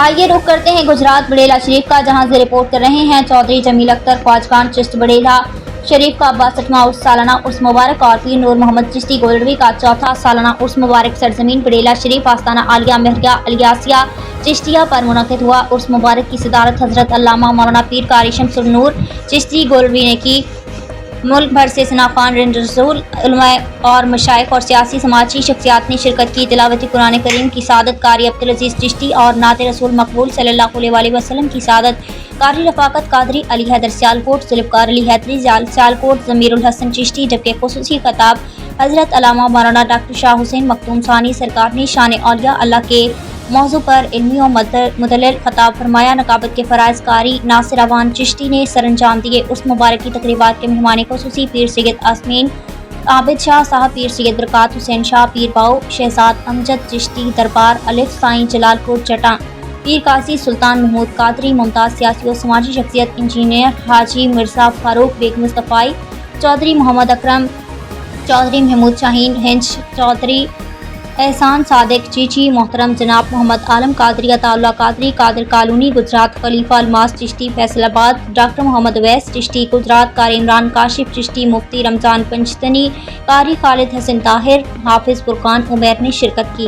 آئیے رخ کرتے ہیں گجرات بڑیلا شریف کا، جہاں سے رپورٹ کر رہے ہیں چودھری جمیل اختر خواجگان چشت بڑیلا شریف کا 62واں عرس سالانہ عرس مبارک اور پیر نور محمد چشتی گولڈوی کا 4تھا سالانہ عرس مبارک سرزمین بڑیلا شریف آستانہ عالیہ مہریہ الیاسیہ چشتیہ پر منعقد ہوا۔ عرس مبارک کی صدارت حضرت علامہ مولانا پیر قاری شمس النور چشتی گولڈوی نے کی۔ ملک بھر سے ثناءخوان، رند رسول، علماء اور مشائخ اور سیاسی سماجی شخصیات نے شرکت کی۔ تلاوت قرآن کریم کی سعادت قاری عبدالعزیز چشتی اور نعت رسول مقبول صلی اللہ علیہ وسلم کی سعادت قاری رفاقت قادری علی حیدر سیالکوٹ، ذوالفقار علی حیدری سیالکوٹ، ضمیر الحسن چشتی، جبکہ خصوصی خطاب حضرت علامہ مولانا ڈاکٹر شاہ حسین مختوم ثانی سرکار نے شان اولیاء اللہ کے موضوع پر علمی و مدلل خطاب فرمایا۔ نقابت کے فرائض قاری ناصر اوان چشتی نے سر انجام دیے۔ اس مبارک کی تقریبات کے مہمان خصوصی پیر سید آسمین عابد شاہ صاحب، پیر سید برکات حسین شاہ، پیر باؤ شہزاد امجد چشتی دربار الف، سائیں جلال پور جٹاں، پیر قاضی سلطان محمود قادری، ممتاز سیاسی و سماجی شخصیت انجینئر حاجی مرزا فاروق بیگ مصطفی، چودھری محمد اکرم، چودھری محمود شاہین ہنچ، چودھری احسان صادق چیچی، محترم جناب محمد عالم قادری، عطا اللہ قادری قادر کالونی گجرات، خلیفہ الماس چشتی فیصل آباد، ڈاکٹر محمد اویس چشتی گجرات، قاری عمران کاشف چشتی، مفتی رمضان پنجتنی، قاری خالد حسن طاہر، حافظ فرقان عمیر نے شرکت کی۔